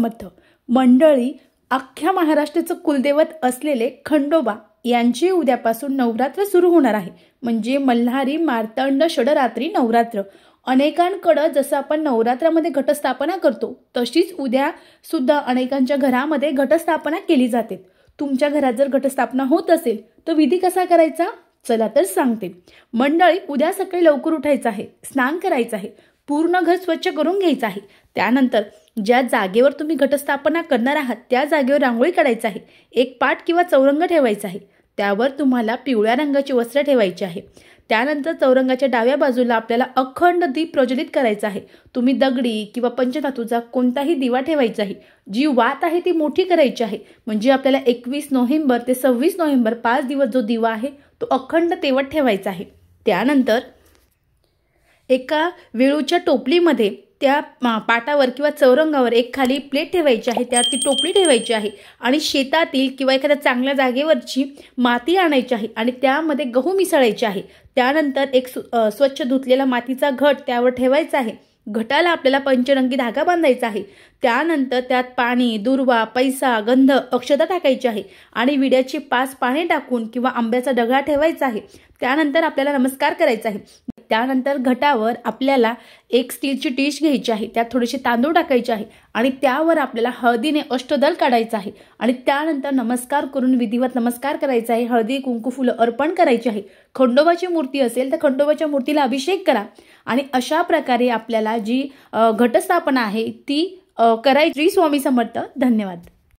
समर्थ मंडळी, अख्ख्या महाराष्ट्राचं कुलदैवत असलेले खंडोबा यांची उद्यापासून नवरात्र सुरू होणार आहे। म्हणजे मल्हारी मार्तंड षडरात्री नवरात्र। अनेकांकडे जसं आपण नवरात्रामध्ये घटस्थापना करतो तशीच उद्या सुद्धा अनेकांच्या घरामध्ये घटस्थापना केली जाते। तुमच्या घरात जर घटस्थापना होत असेल तर विधी कसा करायचा चला तर सांगते। मंडळी, उद्या सकाळी लवकर उठायचं आहे, स्नान करायचं आहे, पूर्ण घर स्वच्छ करून घ्यायचं आहे। त्यानंतर ज्या जागेवर तुम्ही घटस्थापना करणार आहात त्या जागेवर रांगोळी काढायची आहे। एक पाट किंवा चौरंग ठेवायचा आहे, त्यावर तुम्हाला पिवळ्या रंगाची वस्त्र ठेवायची आहे। त्यानंतर चौरंगाच्या डाव्या बाजूला आपल्याला अखंड दीप प्रज्वलित करायचा आहे। तुम्ही दगडी किंवा पंचधातूचा कोणताही दिवा ठेवायचा आहे। जी वात आहे ती मोठी करायची आहे, म्हणजे आपल्याला 21 नोव्हेंबर ते 26 नोव्हेंबर 5 दिवस जो दिवा आहे तो अखंड तेवत ठेवायचा आहे। त्यानंतर एका वेळूच्या टोपलीमध्ये त्या पाटावर किंवा चौरंगावर एक खाली प्लेट ठेवायची आहे, त्यात ती टोपली ठेवायची आहे आणि शेतातील किंवा एखाद्या चांगल्या जागेवरची माती आणायची आहे आणि त्यामध्ये गहू मिसळायचे आहे। त्यानंतर एक स्वच्छ धुतलेला मातीचा घट त्यावर ठेवायचा आहे। घटाला आपल्याला पंचरंगी धागा बांधायचा आहे। त्यानंतर त्यात पाणी, दुर्वा, पैसा, गंध, अक्षता टाकायची आहे आणि विड्याची 5 पाने टाकून किंवा आंब्याचा डगळा ठेवायचा आहे। त्यानंतर आपल्याला नमस्कार करायचा आहे। त्यानंतर घटावर आपल्याला एक स्टीलची डिश घ्यायची आहे, त्यात थोडेसे तांदूळ टाकायचे आहे आणि त्यावर आपल्याला हळदीने अष्टदल काढायचं आहे आणि त्यानंतर नमस्कार करून विधिवत नमस्कार करायचा आहे। हळदी कुंकू फुलं अर्पण करायची आहे। खंडोबाची मूर्ती असेल तर खंडोबाच्या मूर्तीला अभिषेक करा आणि अशा प्रकारे आपल्याला जी घटस्थापना आहे ती करायची। स्वामी समर्थ। धन्यवाद।